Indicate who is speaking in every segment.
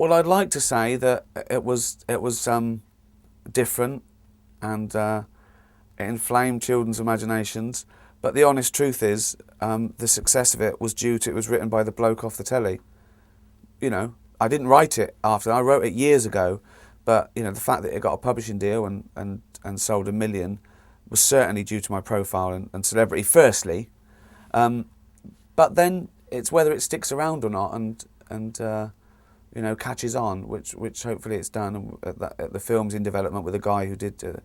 Speaker 1: Well, I'd like to say that it was different, and it inflamed children's imaginations. But the honest truth is, the success of it was due to it was written by the bloke off the telly. You know, I didn't write it after. I wrote it years ago, but you know, the fact that it got a publishing deal and sold 1 million was certainly due to my profile and celebrity. Firstly, but then it's whether it sticks around or not, and you know, catches on, which hopefully it's done. The film's in development with a guy who did the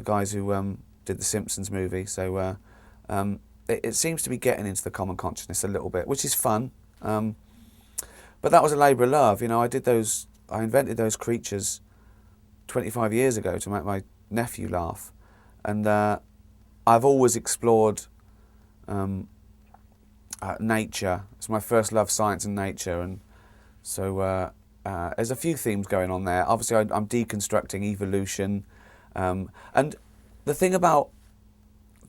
Speaker 1: guys who did the Simpsons movie. So it seems to be getting into the common consciousness a little bit, which is fun. But that was a labour of love. You know, I invented those creatures 25 years ago to make my nephew laugh, and I've always explored nature. It's my first love, science and nature, and so there's a few themes going on there. Obviously, I'm deconstructing evolution, and the thing about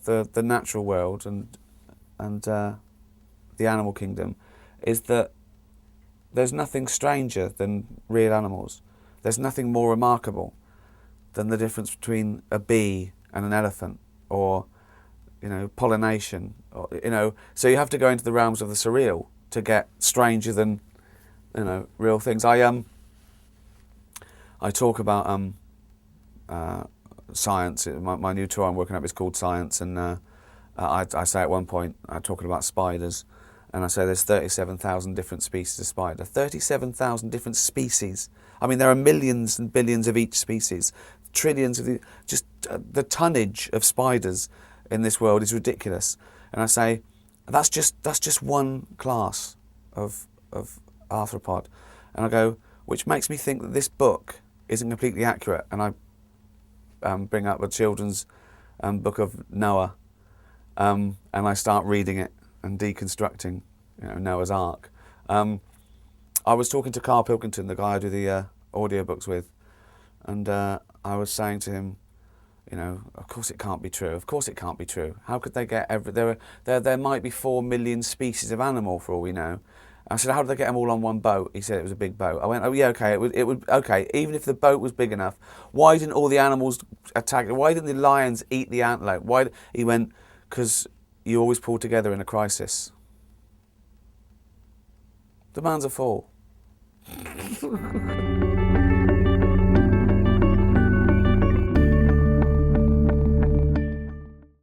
Speaker 1: the natural world and the animal kingdom is that there's nothing stranger than real animals. There's nothing more remarkable than the difference between a bee and an elephant, or you know, pollination, or you know. So you have to go into the realms of the surreal to get stranger than, you know, real things. I talk about science. My new tour I'm working up is called Science, and I say at one point, I'm talking about spiders, and I say there's 37,000 different species of spider. 37,000 different species. I mean, there are millions and billions of each species, trillions of the tonnage of spiders in this world is ridiculous. And I say that's just one class of arthropod, and I go, which makes me think that this book isn't completely accurate. And I bring up a children's book of Noah, and I start reading it and deconstructing, you know, Noah's Ark. I was talking to Carl Pilkington, the guy I do the audiobooks with, and I was saying to him, you know, of course it can't be true. Of course it can't be true. How could they get there might be 4 million species of animal for all we know. I said, how did they get them all on one boat? He said it was a big boat. I went, oh yeah, okay, it would okay. Even if the boat was big enough, why didn't all the animals attack? Why didn't the lions eat the antelope? Why? He went, because you always pull together in a crisis. The man's a fool.